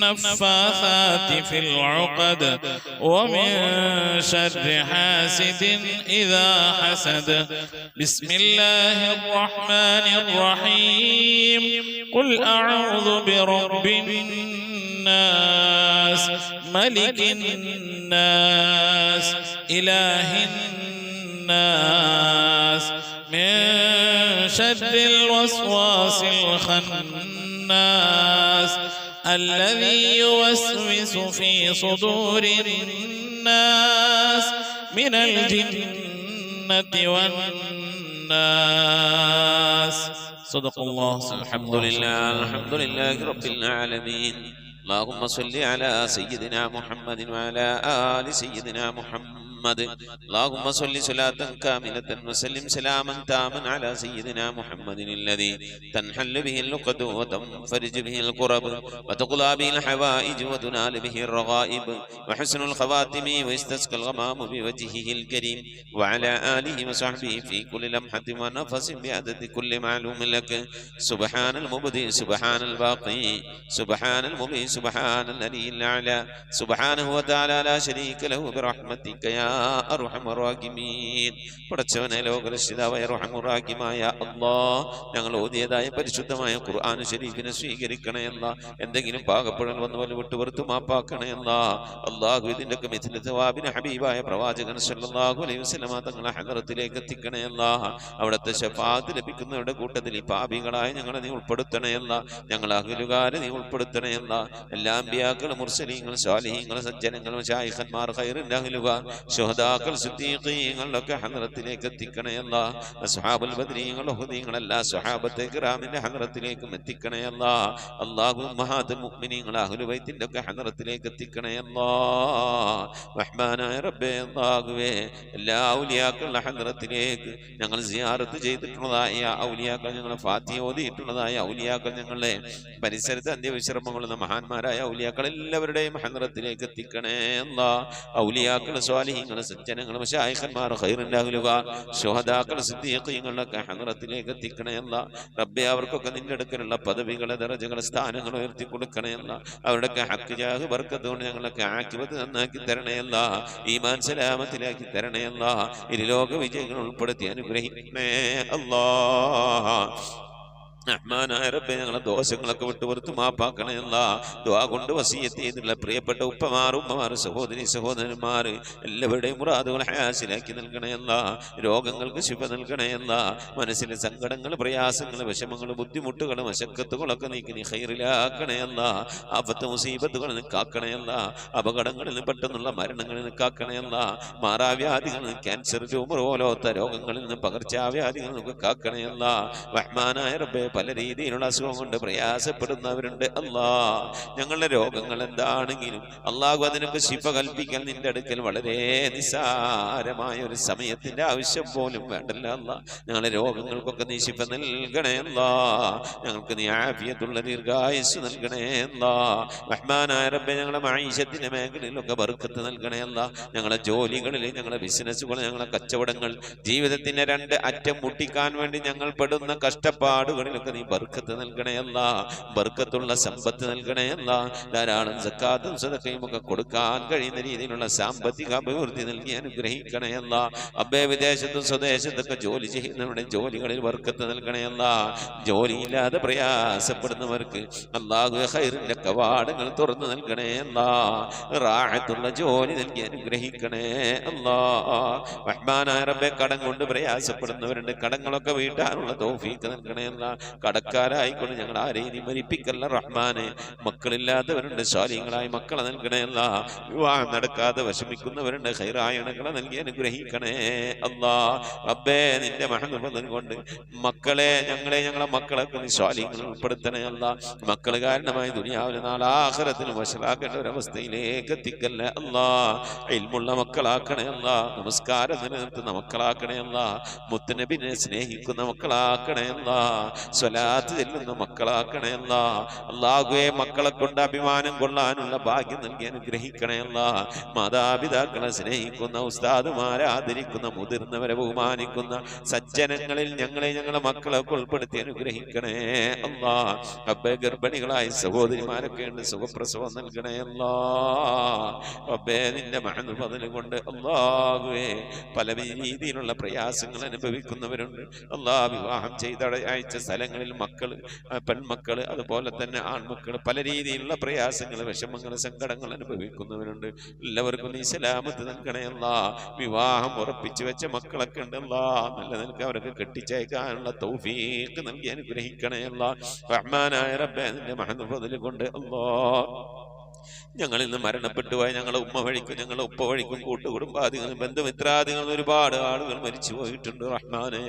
النفاثات في العقد ومن شر حاسد إذا حسد. بسم الله الرحمن الرحيم. قل أعوذ برب الناس ملك الناس إله الناس من شر الوسواس الخناس الذي يوسوس في صدور الناس من الجنة والناس. صدق الله. الحمد لله رب العالمين. اللهم صل على سيدنا محمد وعلى آل سيدنا محمد. اللهم صل صلاة كاملة وسلم سلاما تاما على سيدنا محمد الذي تنحل به اللقد وتنفرج به الكرب وتقضى به الحوائج وتنال به الرغائب وحسن الخواتم ويستسقى الغمام بوجهه الكريم وعلى آله وصحبه في كل لمحة ونفس بعدد كل معلوم لك. سبحان المبدئ سبحان الباقي سبحان المبين سبحان الذي الأعلى سبحانه وتعالى لا شريك له برحمتك يا അർഹമർ റഹീമീൻ. പടച്ചവനെ ലോകരക്ഷിതാവായ അർഹമർ റഹീമായ അല്ലാഹ്, ഞങ്ങൾ ഓതിയതായ പരിശുദ്ധമായ ഖുർആൻ ശരീഫിനെ സ്വീകരിക്കണേ അല്ലാഹ്. എന്തെങ്കിലും പാകപ്പെടൽ വന്നു വല്ല വിട്ടുപുറത്ത് മാപ്പാക്കണേ അല്ലാഹ്. അല്ലാഹു ഇതിൻ്റെയൊക്കെ മിഥില സവാബിനെ ഹബീബായ പ്രവാചകൻ സല്ലല്ലാഹു അലൈഹി വസല്ലമ തങ്ങളെ ഹദറത്തിലേക്ക് എത്തിക്കണേ അല്ലാഹ്. അവിടുത്തെ ശഫാഅത്ത് ലഭിക്കുന്നവരുടെ കൂട്ടത്തിൽ ഈ പാപികളായ ഞങ്ങളെ നീ ഉൾപ്പെടുത്തണേ അല്ലാഹ്. ഞങ്ങൾ അഹ്ലുകാരെ നീ ഉൾപ്പെടുത്തണേ അല്ലാഹ്. എല്ലാ അമ്പിയാക്കൾ, മുർസലീങ്ങൾ, സ്വാലിഹീങ്ങൾ, സജ്ജനങ്ങൾ, മശായിഖന്മാർ, ഖൈറിന്റെ അഹ്ലുകാർ, ശുഹദാക്കൾ, സിദ്ദീഖീങ്ങളുടെ ഹദ്റത്തിലേക്ക് എത്തിക്കണേ അല്ലാഹ്. അസ്ഹാബുൽ ബദ്രീങ്ങൾ, ഉഹദീങ്ങൾ, എല്ലാ സ്വഹാബത്തെ കിറാമിന്റെ ഹദ്റത്തിലേക്കും എത്തിക്കണേ അല്ലാഹ്. അല്ലാഹു ഉമ്മഹാത്തുൽ മുഅ്മിനീങ്ങൾ, അഹ്ലു ബൈത്തിന്റെ ഒക്കെ ഹദ്റത്തിലേക്ക് എത്തിക്കണേ അല്ലാഹ്. റഹ്മാനായ റബ്ബേ, അല്ലാഹുവേ, എല്ലാ ഔലിയാക്കളുടെ ഹദ്റത്തിലേക്ക് ഞങ്ങൾ സിയാറത്ത് ചെയ്തിട്ടുള്ളതായ ഔലിയാക്കൾ, ഞങ്ങളെ ഫാത്തിഹ ഓതിയിട്ടുള്ളതായ ഔലിയാക്കൾ, ഞങ്ങളുടെ പരിസരത്ത് അന്ത്യവിശ്രമങ്ങളുള്ള മഹാന്മാരായ ഔലിയാക്കൾ എല്ലാവരുടെയും ഹദ്റത്തിലേക്ക് എത്തിക്കണേ അല്ലാഹ്. ഔലിയാക്കൾ, സ്വാലിഹീങ്ങൾ, സ്വാലിഹീങ്ങൾ സജ്ജനങ്ങൾ മശായിഖന്മാർ ഖൈറിന്റെ അഹ്ലുകാർ ശുഹദാക്കൾ സിദ്ദീഖീങ്ങളുടെ ഹദ്റത്തിലേക്ക് എത്തിക്കണേ അല്ലാ റബ്ബേ അവർക്കൊക്കെ നിന്റെ അടുക്കലുള്ള പദവികളെ ദറജകളെ സ്ഥാനങ്ങൾ ഉയർത്തി കൊടുക്കണേ അല്ലാ അവരുടെയൊക്കെ ഹക്ക് ജാഹ് ബർക്കത്ത് കൊണ്ട് ഞങ്ങളൊക്കെ ആഖിബത്ത് നന്നാക്കി തരണേ അല്ലാ ഈമാൻ സലാമത്തിലാക്കി തരണേ അല്ലാ ഇരുലോക വിജയങ്ങൾ ഉൾപ്പെടുത്തി അനുഗ്രഹിക്കണേ അല്ലാ റഹ്മാനായ റബ്ബേ ഞങ്ങളെ ദോഷങ്ങളൊക്കെ വിട്ടുപുറത്ത് മാപ്പാക്കണേ അല്ലാ ദുആ കൊണ്ട് വസിയത്ത് ചെയ്തിട്ടുള്ള പ്രിയപ്പെട്ട ഉമ്മമാർ സഹോദരി സഹോദരന്മാർ എല്ലാവരുടെയും മുറാദുകൾ ഹാസിലാക്കി നൽകണേ അല്ലാ രോഗങ്ങൾക്ക് ശിഫ നൽകണേ അല്ലാ മനസ്സിലെ സങ്കടങ്ങൾ പ്രയാസങ്ങൾ വിഷമങ്ങൾ ബുദ്ധിമുട്ടുകൾ മശക്കത്തുകളൊക്കെ നീക്കി നീ ഖൈറിലാക്കണേ അല്ലാ ആഫത്ത് മുസീബത്തുകളിൽ നിന്ന് കാക്കണേ അല്ലാ അപകടങ്ങളിൽ നിന്ന് പെട്ടെന്നുള്ള മരണങ്ങളിൽ നിന്ന് കാക്കണേ അല്ലാ മാറാവ്യാധികളിൽ നിന്ന് ക്യാൻസർ ട്യൂമർ പോലത്തെ രോഗങ്ങളിൽ നിന്ന് പകർച്ചാവ്യാധികളിൽ നിന്നൊക്കെ കാക്കണേ അല്ലാ റഹ്മാനായ റബ്ബേ പല രീതിയിലുള്ള അസുഖം കൊണ്ട് പ്രയാസപ്പെടുന്നവരുണ്ട് അല്ലാ ഞങ്ങളുടെ രോഗങ്ങൾ എന്താണെങ്കിലും അള്ളാഹു അതിനൊക്കെ ശിഫ കൽപ്പിക്കാൻ നിന്റെ അടുക്കൽ വളരെ നിസ്സാരമായ ഒരു സമയത്തിന്റെ ആവശ്യം പോലും വേണ്ടല്ല അല്ലാ ഞങ്ങളുടെ രോഗങ്ങൾക്കൊക്കെ നീ ശിഫ നൽകണേ അല്ലാ ഞങ്ങൾക്ക് നീ ആഫിയത്തുള്ള ദീർഘായുസ് നൽകണേ അല്ലാ റഹ്മാനായ റബ്ബേ ഞങ്ങളുടെ മഈശത്തിന്റെ മേഖലയിലൊക്കെ ബർക്കത്ത് നൽകണേ അല്ലാ ഞങ്ങളുടെ ജോലികളിൽ ഞങ്ങളുടെ ബിസിനസ്സുകൾ ഞങ്ങളുടെ കച്ചവടങ്ങൾ ജീവിതത്തിന്റെ രണ്ട് അറ്റം മുട്ടിക്കാൻ വേണ്ടി ഞങ്ങൾ പെടുന്ന കഷ്ടപ്പാടുകളിലൊക്കെ നീ ബർക്കത്ത് നൽകണേ അല്ലാ ബർക്കത്തുള്ള സമ്പത്ത് നൽകണേ അല്ലാ ധാരാളം സക്കാത്തും സദഖയും ഒക്കെ കൊടുക്കാൻ കഴിയുന്ന രീതിയിലുള്ള സാമ്പത്തിക അഭിവൃദ്ധി നൽകി അനുഗ്രഹിക്കണേ അല്ലാ അബ്ബേ വിദേശത്തും സ്വദേശത്തൊക്കെ ജോലി ചെയ്യുന്നവരുടെ ജോലികളിൽ ബർക്കത്ത് നൽകണേ അല്ലാ ജോലിയില്ലാതെ പ്രയാസപ്പെടുന്നവർക്ക് അല്ലാഹു ഖൈറിന്റെ കവാടങ്ങൾ തുറന്നു നൽകണേ അല്ലാ റാഹത്തുള്ള ജോലി നൽകി അനുഗ്രഹിക്കണേ അല്ലാ റഹ്മാനായ റബ്ബേ കടം കൊണ്ട് പ്രയാസപ്പെടുന്നവരുണ്ട് കടങ്ങളൊക്കെ വീട്ടാനുള്ള തൗഫീഖ് നൽകണേ അല്ലാ കടക്കാരായിക്കൊണ്ട് ഞങ്ങൾ ആരെയും നീ മരിപ്പിക്കല്ല റഹ്മാനെ മക്കളില്ലാത്തവരുണ്ട് സ്വാലിഹീങ്ങളായി മക്കളെ നൽകണേ അല്ലാ വിവാഹം നടക്കാതെ വിഷമിക്കുന്നവരുണ്ട് ഖൈറായ ഇണകളെ നൽകി അനുഗ്രഹിക്കണേ അല്ലാ റബ്ബേ നിന്റെ മഹത്വം കൊണ്ട് മക്കളെ ഞങ്ങളെ മക്കളൊക്കെ നീ സ്വാലിഹീങ്ങളിൽ ഉൾപ്പെടുത്തണേ അല്ലാ മക്കൾ കാരണമായി ദുനിയാവിലെ നാളെ ആഖിറത്തിൽ വശലാക്കേണ്ട ഒരവസ്ഥയിലേക്ക് എത്തിക്കല്ല അല്ലാ ഇൽമുള്ള മക്കളാക്കണേ അല്ലാ നമസ്കാരം നിലനിർത്തുന്ന മക്കളാക്കണേ അല്ലാ മുത്തുനബിനെ സ്നേഹിക്കുന്ന മക്കളാക്കണേ അല്ലാ സ്വലാത്ത് ചെല്ലുന്ന മക്കളാക്കണേ അല്ലാ അല്ലാഹുവേ മക്കളെ കൊണ്ട് അഭിമാനം കൊള്ളാനുള്ള ഭാഗ്യം നൽകി അനുഗ്രഹിക്കണേ അല്ലാ മാതാപിതാക്കളെ സ്നേഹിക്കുന്ന ഉസ്താദുമാരെ ആദരിക്കുന്ന മുതിർന്നവരെ ബഹുമാനിക്കുന്ന സജ്ജനങ്ങളിൽ ഞങ്ങളെ മക്കളൊക്കെ ഉൾപ്പെടുത്തി അനുഗ്രഹിക്കണേ അല്ലാ റബ്ബേ ഗർഭിണികളായ സഹോദരിമാരൊക്കെ ഉണ്ട് സുഖപ്രസവം നൽകണേ അല്ലാ റബ്ബേ നിന്റെ മഹത്വം കൊണ്ട് അല്ലാഹുവേ പല രീതിയിലുള്ള പ്രയാസങ്ങൾ അനുഭവിക്കുന്നവരുണ്ട് അല്ലാ വിവാഹം ചെയ്ത അയച്ച സ്ഥലങ്ങളിൽ മക്കൾ പെൺമക്കൾ അതുപോലെ തന്നെ ആൺമക്കൾ പല രീതിയിലുള്ള പ്രയാസങ്ങൾ വിഷമങ്ങൾ സങ്കടങ്ങൾ അനുഭവിക്കുന്നവരുണ്ട് എല്ലാവർക്കും നീ സലാമത്ത് നൽകണേ അല്ലാ വിവാഹം ഉറപ്പിച്ചു വെച്ച മക്കളൊക്കെ ഉണ്ടല്ലാ നല്ല നിനക്ക് അവരൊക്കെ കെട്ടിച്ചയക്കാനുള്ള തൗഫീഖ് നൽകി അനുഗ്രഹിക്കണേ അല്ലാ റഹ്മാനായ റബ്ബേ നിന്റെ മഹത്വം കൊണ്ട് അല്ലാ ഞങ്ങളിൽ നിന്ന് മരണപ്പെട്ടു പോയ ഞങ്ങളെ ഉമ്മ വഴിക്കും ഞങ്ങളെ ഉപ്പ വഴിക്കും കൂട്ടുകുടുംബാദികളും ബന്ധുമിത്രാദികളും ഒരുപാട് ആളുകൾ മരിച്ചു പോയിട്ടുണ്ട് റഹ്മാനെ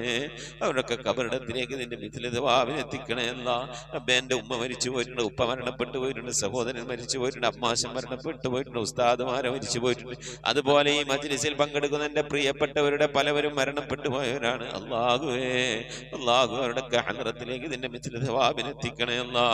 അവരൊക്കെ കബറിടത്തിലേക്ക് നിന്റെ മിഥിലിതവാവിനെ എത്തിക്കണേ അല്ലാ റബ്ബേ എൻ്റെ ഉമ്മ മരിച്ചു പോയിട്ടുണ്ട് ഉപ്പ മരണപ്പെട്ടു പോയിട്ടുണ്ട് സഹോദരൻ മരിച്ചു പോയിട്ടുണ്ട് അമ്മാശൻ മരണപ്പെട്ടു പോയിട്ടുണ്ട് ഉസ്താദുമാരെ മരിച്ചു പോയിട്ടുണ്ട് അതുപോലെ ഈ മജ്ലിസിൽ പങ്കെടുക്കുന്ന എൻ്റെ പ്രിയപ്പെട്ടവരുടെ പലവരും മരണപ്പെട്ടു പോയവരാണ് അല്ലാഹുവേ അല്ലാഹു അവരുടെ ഹദ്റത്തിലേക്ക് നിന്റെ മിഥിലിതവാവിനെ എത്തിക്കണേ അല്ലാ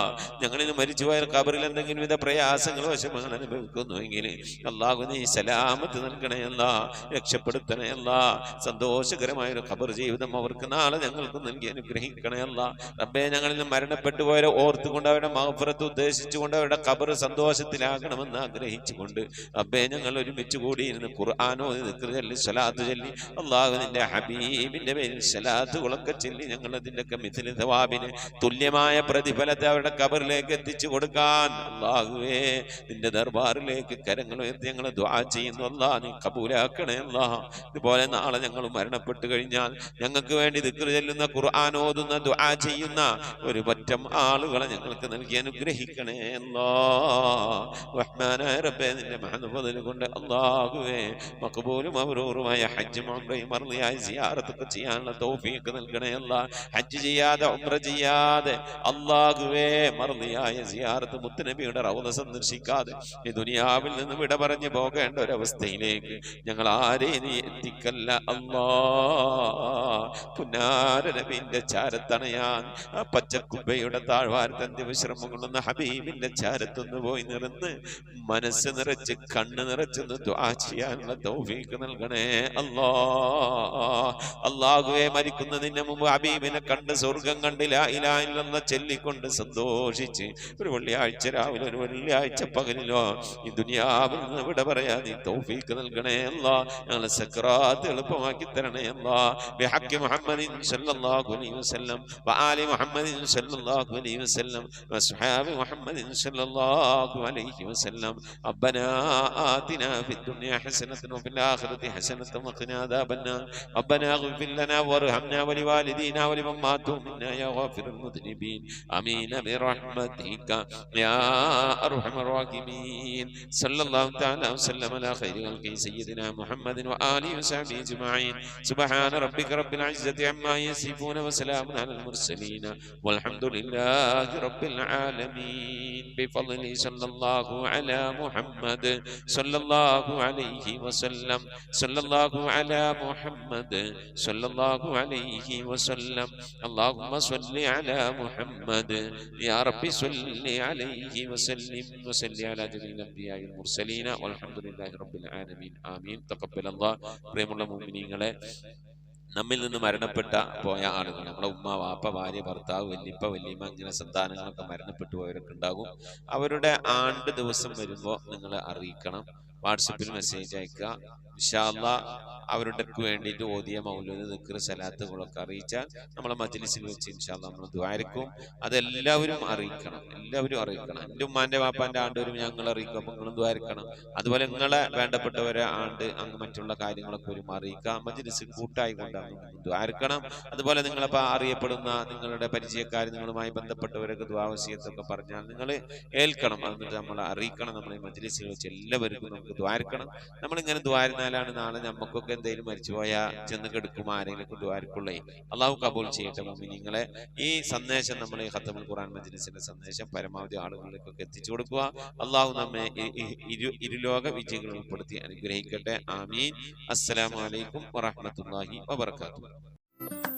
ഞങ്ങളിൽ മരിച്ചു പോയ കബറിൽ എന്തെങ്കിലും വിധ പ്രയാസങ്ങൾ വശങ്ങൾ അനുഭവിക്കുന്നുവെങ്കിൽ അല്ലാഹു നീ സലാമത്ത് നൽകണേ അല്ലാ രക്ഷപ്പെടുത്തണേ അല്ലാ സന്തോഷകരമായ ഒരു ഖബർ ജീവിതം അവർക്ക് നാളെ ഞങ്ങൾക്ക് നൽകി അനുഗ്രഹിക്കണേ അല്ലാ റബ്ബേ ഞങ്ങളിൽ നിന്ന് മരണപ്പെട്ടു പോയവരെ ഓർത്തുകൊണ്ട് അവരുടെ മഗ്ഫിറത്ത് ഉദ്ദേശിച്ചുകൊണ്ട് അവരുടെ ഖബർ സന്തോഷത്തിലാകണമെന്ന് ആഗ്രഹിച്ചുകൊണ്ട് റബ്ബേ ഞങ്ങൾ ഒരുമിച്ച് കൂടിയിരുന്ന് ഖുർആനോ ദിക്ർ ചൊല്ലി സ്വലാത്ത് ചൊല്ലി അല്ലാഹു നിന്റെ ഹബീബിന്റെ പേരിൽ സ്വലാത്തുകളൊക്കെ ചൊല്ലി ഞങ്ങൾ അതിൻ്റെയൊക്കെ മിഥില സവാബിന് തുല്യമായ പ്രതിഫലത്തെ അവരുടെ ഖബറിലേക്ക് എത്തിച്ചു കൊടുക്കാൻ അല്ലാഹുവേ നിന്റെ ദർബാറിലേക്ക് കരങ്ങൾ ഉയർത്തി ഞങ്ങൾ ദുആ ചെയ്യുന്നു അല്ലാ നീ കബൂലാക്കണേ അല്ലാ ഇതുപോലെ നാളെ ഞങ്ങൾ മരണപ്പെട്ടു കഴിഞ്ഞാൽ ഞങ്ങൾക്ക് വേണ്ടി ദിക്ർ ചൊല്ലുന്ന ഖുർആൻ ഓതുന്ന ദുആ ചെയ്യുന്ന ഒരു പറ്റം ആളുകളെ ഞങ്ങൾക്ക് നൽകി അനുഗ്രഹിക്കണേ അല്ലാ റഹ്മാനായ റബ്ബേ നിന്റെ മഹത്വം കൊണ്ട് അല്ലാഹുവേ മഖബൂലും മബ്റൂറുമായ ഹജ്ജും ഉംറയും മർളിയായ സിയാറത്തൊക്കെ ചെയ്യാനുള്ള തൗഫീഖ് നൽകണേ അല്ലാ ഹജ്ജ് ചെയ്യാതെ ഉംറ ചെയ്യാതെ അല്ലാഹുവേ മർളിയായ സിയാറത്ത് മുത്തുനബിയുടെ റൗള സന്ദർശിക്കാൻ സന്തോഷിക്കാതെ ഈ ദുനിയാവിൽ നിന്ന് വിട പറഞ്ഞു പോകേണ്ട ഒരവസ്ഥയിലേക്ക് ഞങ്ങൾ ആരെയും നീ എത്തിക്കല്ല അല്ലാ. പുന്നാര നബിന്റെ ചാരത്തണയാൻ ആ പച്ചക്കുബയുടെ താഴ്വാരത്തന്തി വിശ്രമം കൊള്ളുന്ന ഹബീബിന്റെ ചാരത്തൊന്ന് പോയി നിറന്ന് മനസ്സ് നിറച്ച് കണ്ണ് നിറച്ചൊന്ന് ദുആ ചെയ്യാനുള്ള തൗഫീഖ് നൽകണേ അല്ലാ. അല്ലാഹുവേ, മരിക്കുന്നതിന് മുമ്പ് ഹബീബിനെ കണ്ട് സ്വർഗം കണ്ട് ലാ ഇലാഹ ഇല്ലല്ലാഹ് ചൊല്ലിക്കൊണ്ട് സന്തോഷിച്ച് ഒരു വെള്ളിയാഴ്ച രാവിലെ ഒരു വെള്ളിയാഴ്ച പകലിലോ ഈ ദുനിയാവിൽ നിന്ന് വിട പറയാ നീ തൗഫീഖ് നൽകണേ അല്ലാ. ഞങ്ങളെ സക്രാത്ത് എളുപ്പമാക്കി തരണേ അല്ലാ. ബിഹഖി മുഹമ്മദിൻ സല്ലല്ലാഹു അലൈഹി വസല്ലം വആലി മുഹമ്മദിൻ സല്ലല്ലാഹു അലൈഹി വസല്ലം വസ്ഹാബി മുഹമ്മദിൻ സല്ലല്ലാഹു അലൈഹി വസല്ലം. ربنا آتنا في الدنيا حسنة وفي الآخرة حسنة وقنا عذاب النار. ربنا اغفر لنا وارحمنا ولوالدينا ولمن ماتوا منا يا غافر المذنبين. آمين برحمتك يا أرحم الراحمين. صلى الله تعالى وسلم على خير خلقه سيدنا محمد وآله وصحبه أجمعين. سبحان ربك رب العزة عما يصفون وسلام على المرسلين والحمد لله رب العالمين. بفضله صلى الله على محمد صلى الله عليه وسلم. صلى الله على محمد صلى الله عليه وسلم. اللهم صل على محمد يا رب صل عليه وسلم وصل على جميع الأنبياء والمرسلين والحمد لله رب العالمين. آمين. تقبل الله. പ്രിയമുള്ള മുഅ്മിനീങ്ങളെ, നമ്മിൽ നിന്ന് മരണപ്പെട്ട പോയ ആളുകൾ, നമ്മളെ ഉമ്മ, വാപ്പ, ഭാര്യ, ഭർത്താവ്, വല്യപ്പ, വല്യമ്മ, ഇങ്ങനെ സന്താനങ്ങളൊക്കെ മരണപ്പെട്ടു പോയവരൊക്കെ ഉണ്ടാകും. അവരുടെ ആണ്ട് ദിവസം വരുമ്പോൾ നിങ്ങൾ അറിയിക്കണം. വാട്സപ്പിൽ മെസ്സേജ് അയക്കുക. ഇൻഷാ അല്ലാഹ് അവരുടെക്ക് വേണ്ടിയിട്ട് ഓതിയ മൗലൂദ്, ദിക്ർ, സലാത്തുകളൊക്കെ അറിയിച്ചാൽ നമ്മളെ മജ്ലിസിൽ വെച്ച് ഇൻഷാ അല്ലാഹ് നമ്മൾ ദുആയിരിക്കും. അതെല്ലാവരും അറിയിക്കണം, എല്ലാവരും അറിയിക്കണം. എൻ്റെ ഉമ്മാൻ്റെ വാപ്പാൻ്റെ ആണ്ട് വരും ഞങ്ങൾ അറിയിക്കും, അപ്പം നിങ്ങളും ദുആയിരിക്കണം. അതുപോലെ നിങ്ങളെ വേണ്ടപ്പെട്ടവരെ ആണ്ട് അങ്ങ് മറ്റുള്ള കാര്യങ്ങളൊക്കെ വരും അറിയിക്കുക. മജ്ലിസ് കൂട്ടായിക്കൊണ്ടാണ് ദുആയിരിക്കണം. അതുപോലെ നിങ്ങളിപ്പോൾ അറിയപ്പെടുന്ന നിങ്ങളുടെ പരിചയക്കാർ, നിങ്ങളുമായി ബന്ധപ്പെട്ടവരൊക്കെ ദുആ വസിയത്തൊക്കെ പറഞ്ഞാൽ നിങ്ങൾ ഏൽക്കണം. എന്നിട്ട് നമ്മളെ അറിയിക്കണം. നമ്മളെ മജ്ലിസിൽ വെച്ച് എല്ലാവർക്കും നമുക്ക് ദുആയിരിക്കണം. നമ്മളിങ്ങനെ ദുആയിരുന്നാലാണ് നാളെ നമുക്കൊക്കെ എന്തെങ്കിലും മരിച്ചുപോയാൽ ചെന്ന് കെടുക്കും ആരെങ്കിലും ദുആയിരിക്കുള്ളേ. അള്ളാഹു കബൂൽ ചെയ്യട്ടെ മുഅ്മിനീങ്ങളെ. ഈ സന്ദേശം നമ്മൾ ഈ ഖത്തമുൽ ഖുർആൻ മജ്ലിസിന്റെ സന്ദേശം പരമാവധി ആളുകളിലേക്കൊക്കെ എത്തിച്ചു കൊടുക്കുക. അള്ളാഹു നമ്മെ ഇരുലോക വിജയങ്ങൾ ഉൾപ്പെടുത്തി അനുഗ്രഹിക്കട്ടെ. ആമീൻ. അസ്സലാമു അലൈക്കും വറഹ്മത്തുള്ളാഹി വബറകാതുഹു.